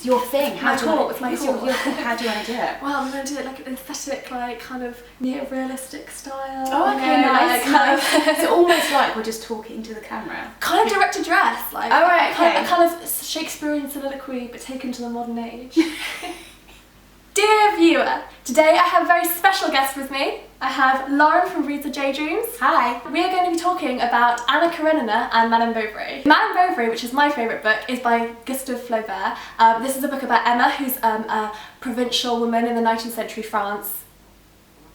your thing. How do you want to do it? Well, I'm going to do it like an aesthetic, like kind of near-realistic style. Oh, okay, nice. So almost like we're just talking to the camera. Kind of direct address, like oh, right, okay. a kind of Shakespearean soliloquy, but taken to the modern age. Dear viewer, today I have a very special guest with me. I have Lauren from Reads the Daydreams. Hi. We are going to be talking about Anna Karenina and Madame Bovary. Madame Bovary, which is my favourite book, is by Gustav Flaubert. This is a book about Emma, who's a provincial woman in the 19th century France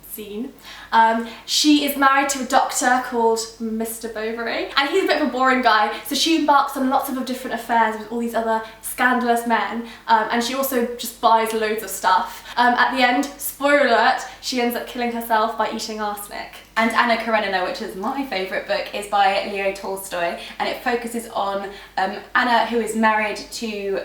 scene. She is married to a doctor called Mr. Bovary, and he's a bit of a boring guy, so she embarks on lots of different affairs with all these other scandalous men, and she also just buys loads of stuff. At the end, spoiler alert, she ends up killing herself by eating arsenic. And Anna Karenina, which is my favourite book, is by Leo Tolstoy, and it focuses on Anna, who is married to,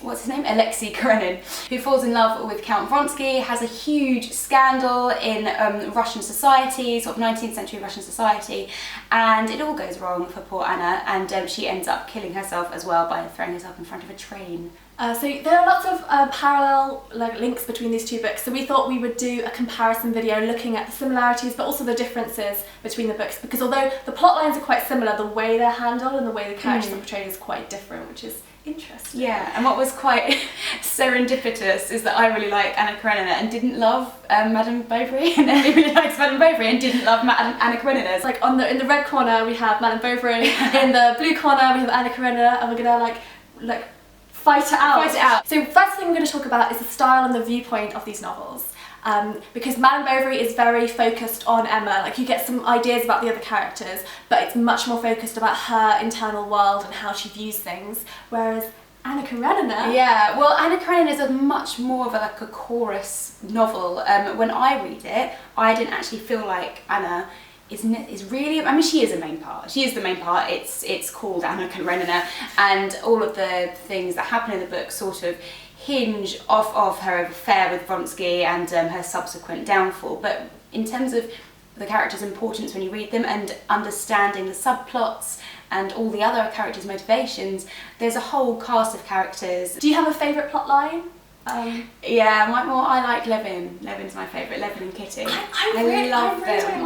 what's his name? Aleksei Kirillovich, who falls in love with Count Vronsky, has a huge scandal in Russian society, sort of 19th century Russian society, and it all goes wrong for poor Anna, and she ends up killing herself as well by throwing herself in front of a train. So there are lots of parallel links between these two books, so we thought we would do a comparison video looking at the similarities but also the differences between the books, because although the plot lines are quite similar, the way they're handled and the way the characters are portrayed is quite different, which is interesting. Yeah, and what was quite serendipitous is that I really like Anna Karenina and didn't love Madame Bovary, and Emily really likes Madame Bovary and didn't love Anna Karenina. It's like in the red corner we have Madame Bovary, in the blue corner we have Anna Karenina, and we're gonna like fight it out. Fight it out. So first thing we're going to talk about is the style and the viewpoint of these novels. Because Madame Bovary is very focused on Emma, like you get some ideas about the other characters, but it's much more focused about her internal world and how she views things, whereas Anna Karenina... Yeah, well, Anna Karenina is a much more of a chorus novel. When I read it, I didn't actually feel like Anna is really, I mean, she is a main part. She is the main part. It's called Anna Karenina, and all of the things that happen in the book sort of hinge off of her affair with Vronsky and her subsequent downfall. But in terms of the characters' importance when you read them and understanding the subplots and all the other characters' motivations, there's a whole cast of characters. Do you have a favourite plot line? Yeah, I like Levin. Levin's my favourite. Levin and Kitty. I really don't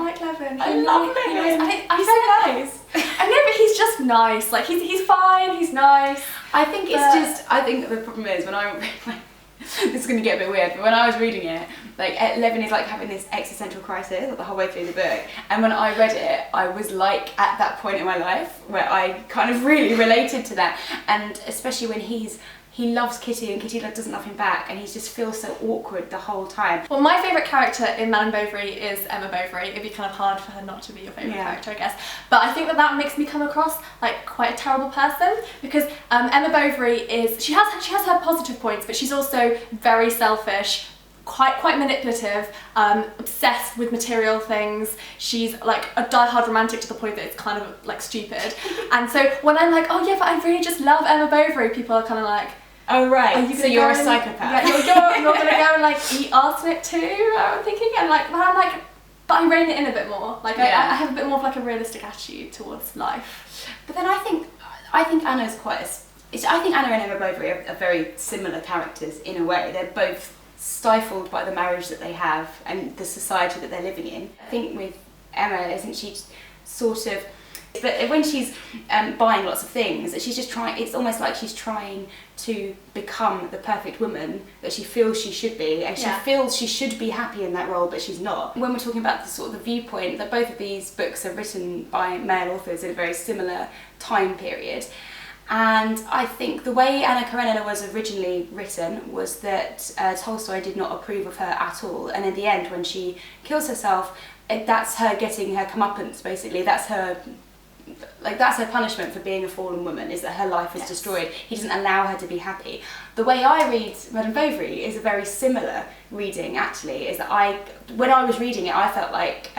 like Levin. I love Levin. He's so nice. I know, but he's just nice. Like he's fine. He's nice. I think I think the problem is when this is going to get a bit weird, but when I was reading it, like Levin is like having this existential crisis the whole way through the book, and when I read it, I was like at that point in my life where I kind of really related to that, and especially when he loves Kitty and Kitty doesn't love him back, and he just feels so awkward the whole time. Well, my favourite character in Madame Bovary is Emma Bovary. It'd be kind of hard for her not to be your favourite character, I guess. But I think that makes me come across like quite a terrible person, because Emma Bovary she has her positive points, but she's also very selfish, quite manipulative, obsessed with material things. She's like a die-hard romantic to the point that it's kind of like stupid. And so when I'm like, oh yeah, but I really just love Emma Bovary, people are kind of like, oh right, so you're a psychopath. Yeah, you're gonna go and like eat arsenic too, I'm thinking, and like, but I'm like, but I rein it in a bit more. Like I have a bit more of like a realistic attitude towards life. But then I think Anna's I think Anna and Emma Bovary are very similar characters in a way. They're both stifled by the marriage that they have and the society that they're living in. I think with Emma, isn't she sort of, but when she's buying lots of things, she's just trying, it's almost like she's trying to become the perfect woman that she feels she should be, and she feels she should be happy in that role, but she's not. When we're talking about the sort of the viewpoint, that both of these books are written by male authors in a very similar time period. And I think the way Anna Karenina was originally written was that Tolstoy did not approve of her at all, and in the end when she kills herself, that's her getting her comeuppance basically. That's her punishment for being a fallen woman, is that her life is destroyed. He doesn't allow her to be happy. The way I read Madame Bovary is a very similar reading actually, is that when I was reading it I felt like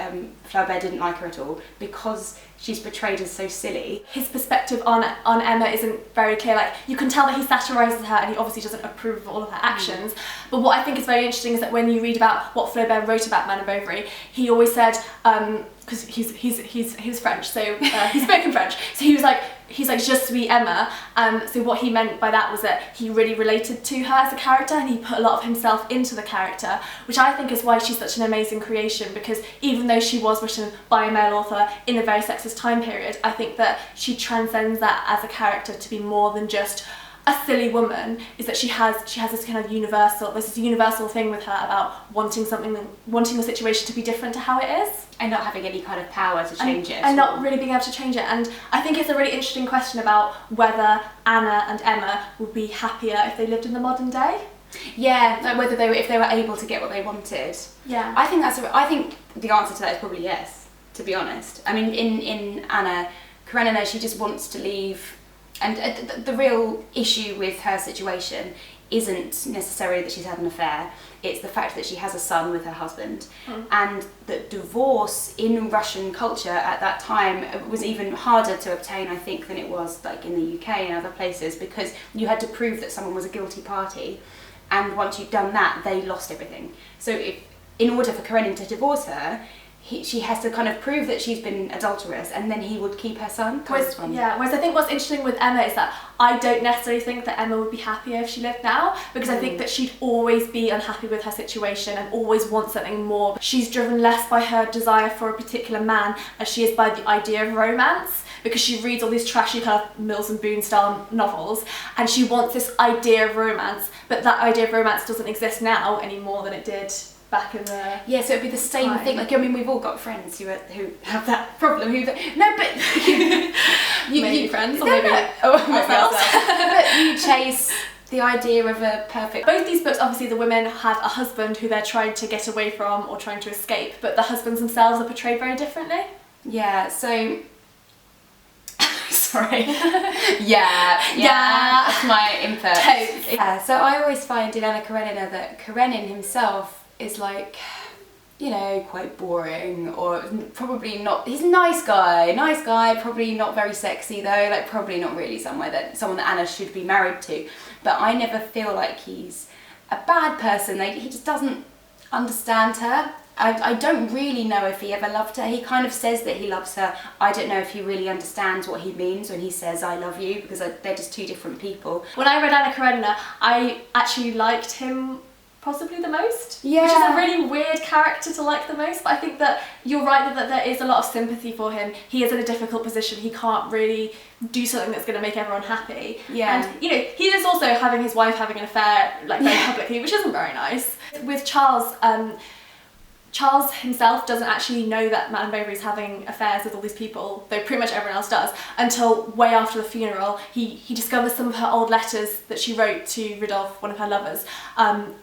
Flaubert didn't like her at all because she's portrayed as so silly. His perspective on Emma isn't very clear. Like you can tell that he satirises her and he obviously doesn't approve of all of her actions. But what I think is very interesting is that when you read about what Flaubert wrote about Madame Bovary, he always said, because he's French, so he spoke in French, so he was like, he's like, je suis Emma. So what he meant by that was that he really related to her as a character, and he put a lot of himself into the character, which I think is why she's such an amazing creation, because even though she was written by a male author in a very sexist time period, I think that she transcends that as a character to be more than just a silly woman. Is that she has this kind of universal thing with her about wanting the situation to be different to how it is, and not having any kind of power to change it, and not really being able to change it. And I think it's a really interesting question about whether Anna and Emma would be happier if they lived in the modern day. Yeah, like whether if they were able to get what they wanted. Yeah, I think the answer to that is probably yes, to be honest. I mean, in Anna Karenina, she just wants to leave. And the real issue with her situation isn't necessarily that she's had an affair, it's the fact that she has a son with her husband. And that divorce in Russian culture at that time was even harder to obtain, I think, than it was like in the UK and other places, because you had to prove that someone was a guilty party, and once you'd done that, they lost everything. So in order for Karenin to divorce her, she has to kind of prove that she's been adulterous, and then he would keep her son. Whereas I think what's interesting with Emma is that I don't necessarily think that Emma would be happier if she lived now, because I think that she'd always be unhappy with her situation and always want something more. She's driven less by her desire for a particular man as she is by the idea of romance, because she reads all these trashy kind of Mills and Boon style novels, and she wants this idea of romance, but that idea of romance doesn't exist now any more than it did back in the so it'd be the same thing. Like, I mean, we've all got friends who have that problem. Maybe friends, or maybe ourselves. But you chase the idea of a perfect. Both these books, obviously, the women have a husband who they're trying to get away from or trying to escape, but the husbands themselves are portrayed very differently. Yeah. So. Sorry. That's my input. Yeah. So I always find in Anna Karenina that Karenin himself is like, you know, quite boring, or probably not. He's a nice guy, probably not very sexy though, like probably not really someone that Anna should be married to. But I never feel like he's a bad person. Like, he just doesn't understand her. I don't really know if he ever loved her. He kind of says that he loves her. I don't know if he really understands what he means when he says I love you, because they're just two different people. When I read Anna Karenina, I actually liked him possibly the most, which is a really weird character to like the most, but I think that you're right that there is a lot of sympathy for him. He is in a difficult position, he can't really do something that's going to make everyone happy, and you know, he is also having his wife having an affair like very publicly, which isn't very nice. With Charles himself doesn't actually know that Madame Bovary is having affairs with all these people, though pretty much everyone else does, until way after the funeral. He discovers some of her old letters that she wrote to Rodolphe, one of her lovers,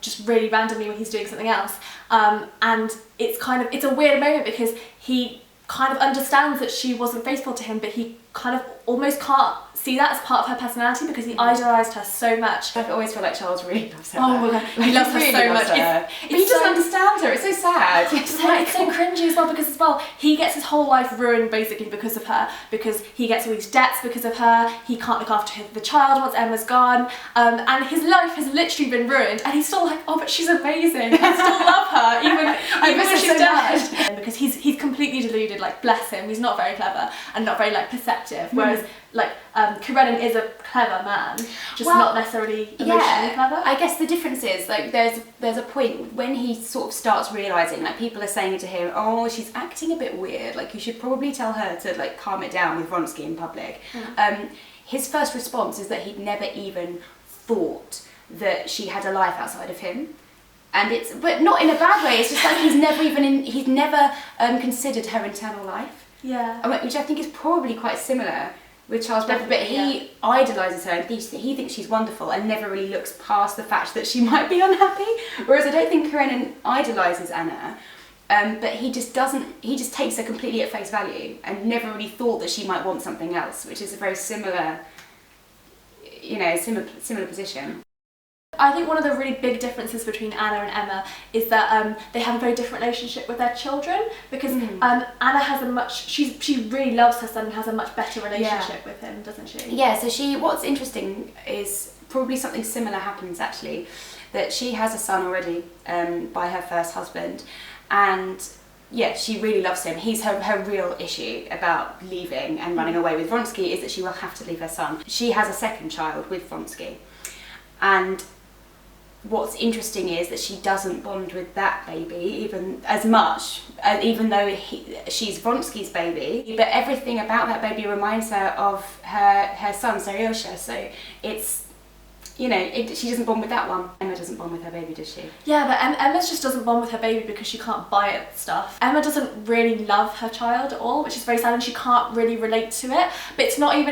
just really randomly when he's doing something else. And it's a weird moment, because he kind of understands that she wasn't faithful to him, but he kind of almost can't see that as part of her personality, because he idolised her so much. I always feel like Charles really loves her. Oh my god, he loves her so much. But he doesn't understand her, it's so sad. It's so cringy as well, because he gets his whole life ruined basically because of her, because he gets all these debts because of her, he can't look after the child once Emma's gone, and his life has literally been ruined, and he's still like, oh, but she's amazing, I still love her, even when she's dead. Because he's completely deluded, like, bless him, he's not very clever and not very like perceptive, whereas like Karenin is a clever man, just not necessarily emotionally clever. I guess the difference is, like, there's a point when he sort of starts realising, like, people are saying to him, oh, she's acting a bit weird, like, you should probably tell her to, like, calm it down with Vronsky in public. His first response is that he'd never even thought that she had a life outside of him. And but not in a bad way, it's just like he's never considered her internal life. Yeah. Which I think is probably quite similar with Charles Bovary, but he idolises her and he thinks she's wonderful and never really looks past the fact that she might be unhappy. Whereas I don't think Karenin idolises Anna, but he just takes her completely at face value and never really thought that she might want something else, which is a very similar, similar position. I think one of the really big differences between Anna and Emma is that they have a very different relationship with their children, because Anna has she really loves her son and has a much better relationship with him, doesn't she? Yeah, so what's interesting is probably something similar happens actually, that she has a son already by her first husband, and she really loves him. He's her real issue about leaving and running away with Vronsky is that she will have to leave her son. She has a second child with Vronsky, and what's interesting is that she doesn't bond with that baby even as much, even though she's Vronsky's baby, but everything about that baby reminds her of her son, Saryosha, so it's, you know, she doesn't bond with that one. Emma doesn't bond with her baby, does she? Yeah, but Emma just doesn't bond with her baby because she can't buy it stuff. Emma doesn't really love her child at all, which is very sad, and she can't really relate to it. But it's not a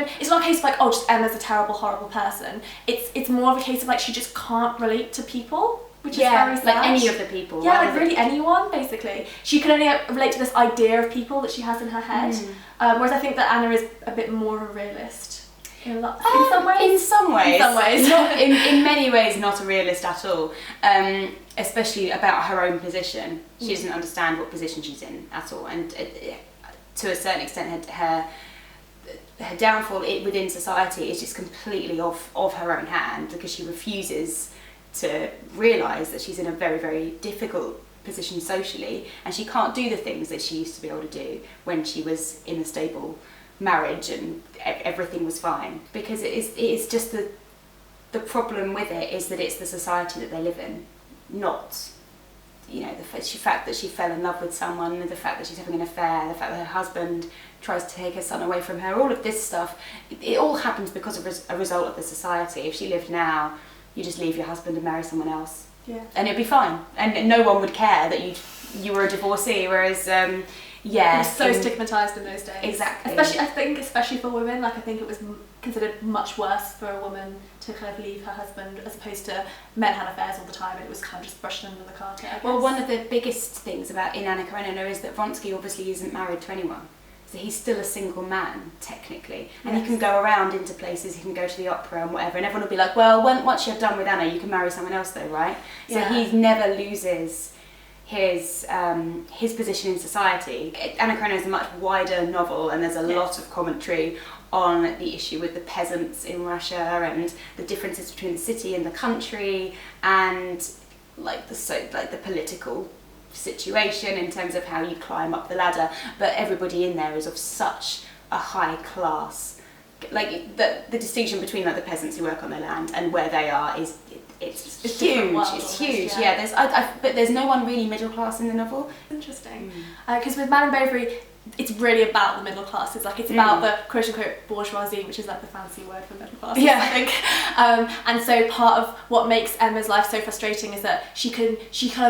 case of like, oh, just Emma's a terrible, horrible person. It's more of a case of like she just can't relate to people, which is very sad. Like any of the people. Yeah, like really anyone, basically. She can only relate to this idea of people that she has in her head. Whereas I think that Anna is a bit more of a realist. In some ways. In some ways. Not, in many ways, not a realist at all. Especially about her own position. She doesn't understand what position she's in at all. And to a certain extent, her downfall within society is just completely of her own hand, because she refuses to realise that she's in a very, very difficult position socially, and she can't do the things that she used to be able to do when she was in a stable marriage and everything was fine, because it is just the problem with it is that it's the society that they live in, not, you know, the fact that she fell in love with someone, the fact that she's having an affair, the fact that her husband tries to take her son away from her, all of this stuff, it all happens because of a result of the society. If she lived now, you just leave your husband and marry someone else, and it'd be fine, and no one would care that you were a divorcee, whereas it was so stigmatised in those days. Exactly. Especially for women. Like, I think it was considered much worse for a woman to kind of leave her husband, as opposed to men had affairs all the time, and it was kind of just brushed under the carpet, I guess. Well, one of the biggest things in Anna Karenina is that Vronsky obviously isn't married to anyone. So he's still a single man, technically. And he can go around into places, he can go to the opera and whatever, and everyone will be like, well, once you're done with Anna, you can marry someone else though, right? So he never loses his position in society. Anna Karenina is a much wider novel, and there's a lot of commentary on the issue with the peasants in Russia and the differences between the city and the country, and like the political situation in terms of how you climb up the ladder. But everybody in there is of such a high class. Like the distinction between like the peasants who work on their land and where they are is it's huge. It's huge. Yeah. But there's no one really middle class in the novel. Interesting. Because with Madame Bovary, it's really about the middle class. It's about the quote-unquote bourgeoisie, which is like the fancy word for middle class, I think. And so part of what makes Emma's life so frustrating is that she kind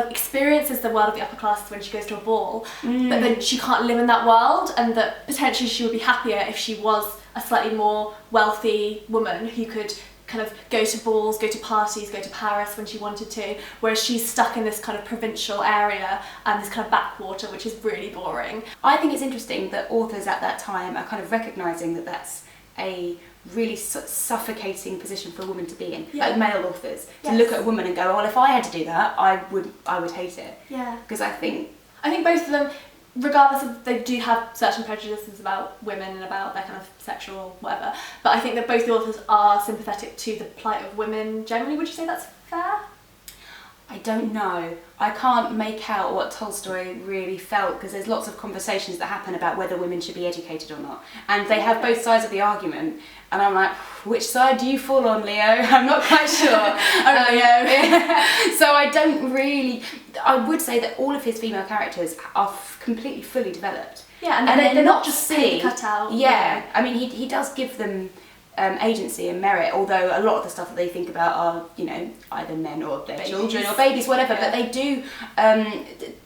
of experiences the world of the upper classes when she goes to a ball, but then she can't live in that world, and that potentially she would be happier if she was a slightly more wealthy woman who could kind of go to balls, go to parties, go to Paris when she wanted to, whereas she's stuck in this kind of provincial area and this kind of backwater, which is really boring. I think it's interesting that authors at that time are kind of recognising that that's a really suffocating position for a woman to be in, like male authors, to look at a woman and go, well, if I had to do that, I would hate it. Yeah. Because I think both of them, regardless of, they do have certain prejudices about women and about their kind of sexual whatever, but I think that both the authors are sympathetic to the plight of women generally. Would you say that's fair? I don't know. I can't make out what Tolstoy really felt, because there's lots of conversations that happen about whether women should be educated or not, and they have both sides of the argument, and I'm like, which side do you fall on, Leo? I'm not quite sure. So I don't really. I would say that all of his female characters are completely fully developed. Yeah, and they're not just silly cut out. Yeah, I mean he does give them agency and merit, although a lot of the stuff that they think about are, you know, either men or their children or babies, whatever, but they do,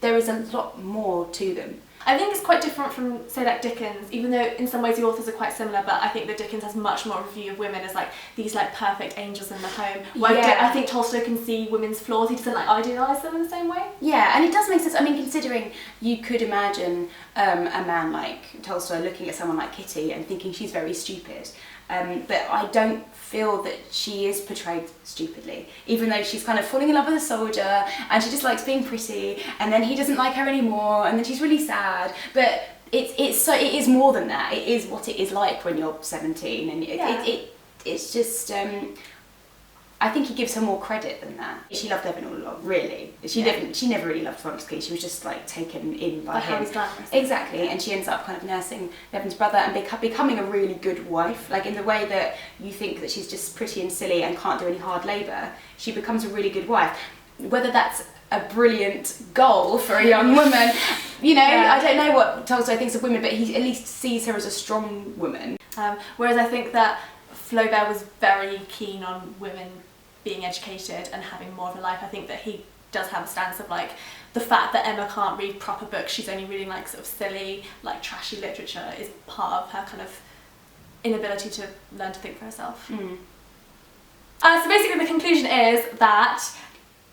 there is a lot more to them. I think it's quite different from, say, like Dickens, even though in some ways the authors are quite similar, but I think that Dickens has much more of a view of women as like these like perfect angels in the home. I think Tolstoy can see women's flaws, he doesn't like idealise them in the same way. Yeah, and it does make sense. I mean, considering you could imagine a man like Tolstoy looking at someone like Kitty and thinking she's very stupid. But I don't feel that she is portrayed stupidly, even though she's kind of falling in love with a soldier and she just likes being pretty, and then he doesn't like her anymore, and then she's really sad. But it is more than that. It is what it is like when you're 17, and it's just I think he gives her more credit than that. She loved Levin all along, really. She never really loved Vronsky. She was just like taken in by him. Exactly, and she ends up kind of nursing Levin's brother and becoming a really good wife. Like in the way that you think that she's just pretty and silly and can't do any hard labour, she becomes a really good wife. Whether that's a brilliant goal for a young woman, you know, I don't know what Tolstoy thinks of women, but he at least sees her as a strong woman. Whereas I think that Flaubert was very keen on women being educated and having more of a life. I think that he does have a stance of like the fact that Emma can't read proper books, she's only reading like sort of silly, like trashy literature, is part of her kind of inability to learn to think for herself. So basically the conclusion is that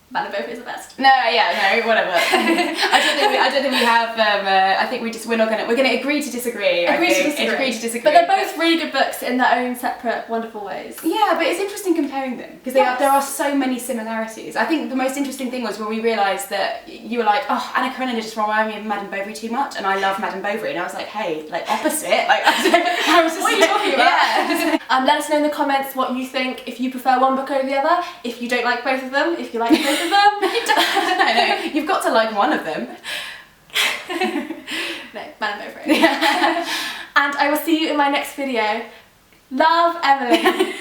Madame Bovary is the best. No, whatever. I don't think we have. I think we're gonna agree to disagree. Agree to disagree. But they're both really good books in their own separate, wonderful ways. Yeah, but it's interesting comparing them because there are so many similarities. I think the most interesting thing was when we realised that you were like, oh, Anna Karenina just reminded me of Madame Bovary too much, and I love Madame Bovary, and I was like, hey, like opposite. Like, I was just what are you talking about? Yeah. Let us know in the comments what you think, if you prefer one book over the other, if you don't like both of them, if you like both of them. No, you've got to like one of them. No, Madame Bovary. And I will see you in my next video. Love, Emily.